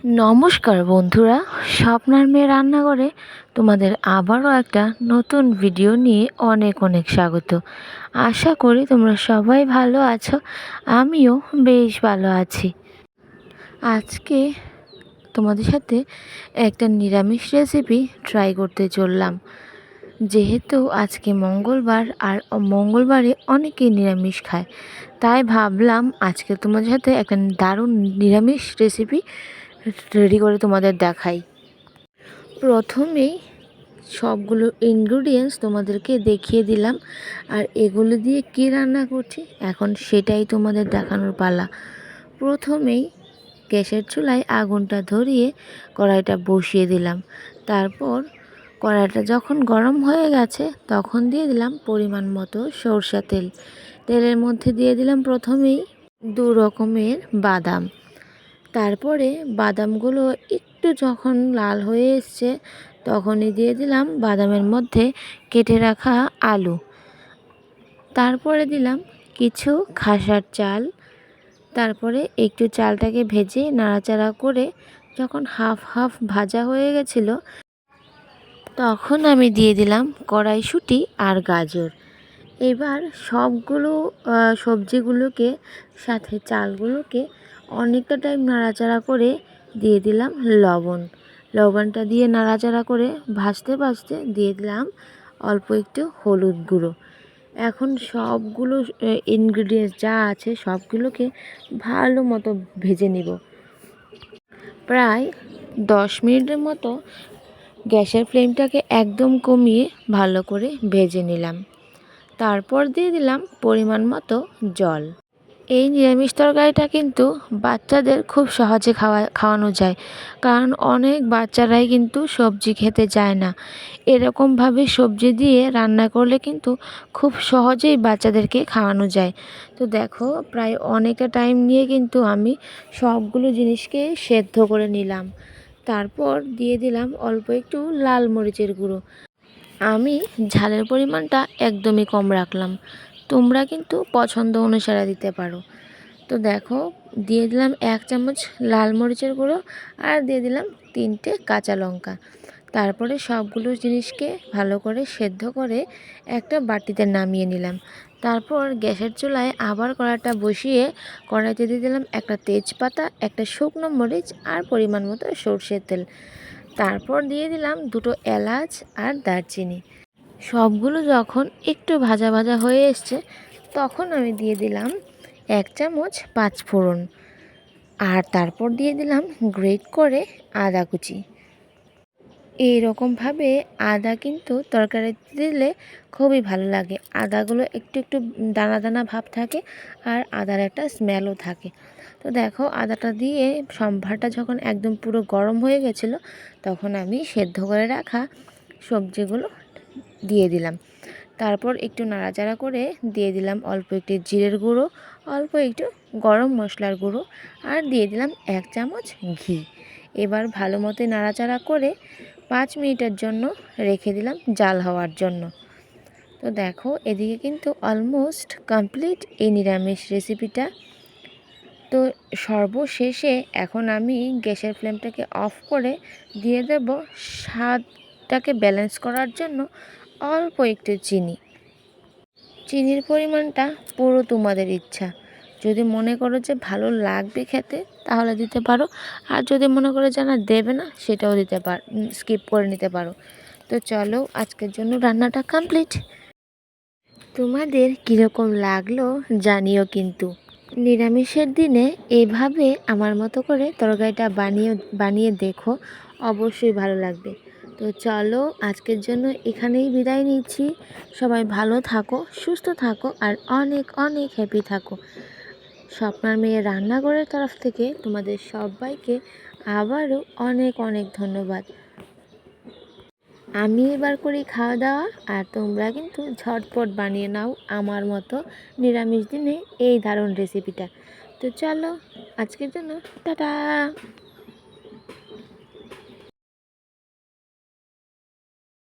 নমস্কার বন্ধুরা, স্বপ্নার মেয়ে রান্নাঘরে তোমাদের আবারও একটা নতুন ভিডিও নিয়ে অনেক অনেক স্বাগত। আশা করি তোমরা সবাই ভালো আছো, আমিও বেশ ভালো আছি। আজকে তোমাদের সাথে একটা নিরামিষ রেসিপি ট্রাই করতে চললাম। যেহেতু আজকে মঙ্গলবার, আর মঙ্গলবারে অনেকেই নিরামিষ খায়, তাই ভাবলাম আজকে তোমাদের সাথে একটা দারুণ নিরামিষ রেসিপি রেডি করে তোমাদের দেখাই। প্রথমেই সবগুলো ইনগ্রিডিয়েন্টস তোমাদেরকে দেখিয়ে দিলাম, আর এগুলো দিয়ে কী রান্না করছি এখন সেটাই তোমাদের দেখানোর পালা। প্রথমেই গ্যাসের চুলায় আগুনটা ধরিয়ে কড়াইটা বসিয়ে দিলাম। তারপর কড়াইটা যখন গরম হয়ে গেছে তখন দিয়ে দিলাম পরিমাণ মতো সরষের তেল। তেলের মধ্যে দিয়ে দিলাম প্রথমেই 2 রকমের বাদাম। তারপরে বাদামগুলো একটু যখন লাল হয়ে এসছে তখনই দিয়ে দিলাম বাদামের মধ্যে কেটে রাখা আলু। তারপরে দিলাম কিছু খাসার চাল। তারপরে একটু চালটাকে ভেজে নাড়াচাড়া করে যখন হাফ হাফ ভাজা হয়ে গেছিলো তখন আমি দিয়ে দিলাম কড়াইশুঁটি আর গাজর। এবার সবগুলো সবজিগুলোকে সাথে চালগুলোকে অনেকটা টাইম নাড়াচাড়া করে দিয়ে দিলাম লবণ। লবণটা দিয়ে নাড়াচাড়া করে ভাজতে ভাজতে দিয়ে দিলাম অল্প একটু হলুদ গুঁড়ো। এখন সবগুলো ইনগ্রিডিয়েন্টস যা আছে সবগুলোকে ভালো মতো ভেজে নিব। প্রায় 10 মিনিটের মতো গ্যাসের ফ্লেমটাকে একদম কমিয়ে ভালো করে ভেজে নিলাম। তারপর দিয়ে দিলাম পরিমাণ মতো জল। এই নিরামিষ তরকারিটা কিন্তু বাচ্চাদের খুব সহজে খাওয়ানো যায়, কারণ অনেক বাচ্চারাই কিন্তু সবজি খেতে চায় না। এরকমভাবে সবজি দিয়ে রান্না করলে কিন্তু খুব সহজেই বাচ্চাদেরকে খাওয়ানো যায়। তো দেখো, প্রায় অনেকটা টাইম নিয়ে কিন্তু আমি সবগুলো জিনিসকে সেদ্ধ করে নিলাম। তারপর দিয়ে দিলাম অল্প একটু লাল মরিচের গুঁড়ো। আমি ঝালের পরিমাণটা একদমই কম রাখলাম, তোমরা কিন্তু পছন্দ অনুসারে দিতে পারো। তো দেখো, দিয়ে দিলাম 1 চামচ লাল মরিচের গুঁড়ো আর দিয়ে দিলাম 3টে কাঁচা লঙ্কা। তারপরে সবগুলো জিনিসকে ভালো করে সেদ্ধ করে একটা বাটিতে নামিয়ে নিলাম। তারপর গ্যাসের চুলায় আবার কড়াইটা বসিয়ে কড়াইতে দিয়ে দিলাম একটা তেজপাতা, একটা শুকনো মরিচ আর পরিমাণ মতো সরষের তেল। তারপর দিয়ে দিলাম 2টো এলাচ আর দারচিনি। সবগুলো যখন একটু ভাজা ভাজা হয়ে এসছে তখন আমি দিয়ে দিলাম 1 চামচ 5 ফোড়ন, আর তারপর দিয়ে দিলাম গ্রেট করে আদা কুচি। এইরকমভাবে আদা কিন্তু তরকারিতে দিলে খুবই ভালো লাগে। আদাগুলো একটু একটু দানা দানা ভাব থাকে আর আদার একটা স্মেলও থাকে। তো দেখো, আদাটা দিয়ে সম্ভারটা যখন একদম পুরো গরম হয়ে গেছিলো তখন আমি সেদ্ধ করে রাখা সবজিগুলো দিয়ে দিলাম। তারপর একটু নাড়াচাড়া করে দিয়ে দিলাম অল্প একটু জিরের গুঁড়ো, অল্প একটু গরম মশলার গুঁড়ো আর দিয়ে দিলাম 1 চামচ ঘি। এবার ভালো মতো নাড়াচাড়া করে 5 মিনিটের জন্য রেখে দিলাম জাল হওয়ার জন্য। তো দেখো, এদিকে কিন্তু অলমোস্ট কমপ্লিট এই নিরামিষ রেসিপিটা। তো সর্বশেষে এখন আমি গ্যাসের ফ্লেমটাকে অফ করে দিয়ে দেব স্বাদটাকে ব্যালেন্স করার জন্য অল্প একটু চিনি। চিনির পরিমাণটা পুরো তোমাদের ইচ্ছা। যদি মনে করো যে ভালো লাগবে খেতে তাহলে দিতে পারো, আর যদি মনে করো যে না দেবে না সেটাও দিতে পারো, স্কিপ করে নিতে পারো। তো চলো, আজকের জন্য রান্নাটা কমপ্লিট। তোমাদের কীরকম লাগলো জানিও কিন্তু। নিরামিষের দিনে এভাবে আমার মতো করে তরকারিটা বানিয়ে দেখো, অবশ্যই ভালো লাগবে। তো চলো, আজকের জন্য এখানেই বিদায় নিচ্ছি। সবাই ভালো থাকো, সুস্থ থাকো আর অনেক অনেক হ্যাপি থাকো। স্বপ্নার মেয়ের রান্নাঘরের তরফ থেকে তোমাদের সবাইকে আবারও অনেক অনেক ধন্যবাদ। আমি এবার করি খাওয়া দাওয়া, আর তোমরা কিন্তু ঝটপট বানিয়ে নাও আমার মতো নিরামিষ দিনে এই দারুণ রেসিপিটা। তো চলো, আজকের জন্য টাটা।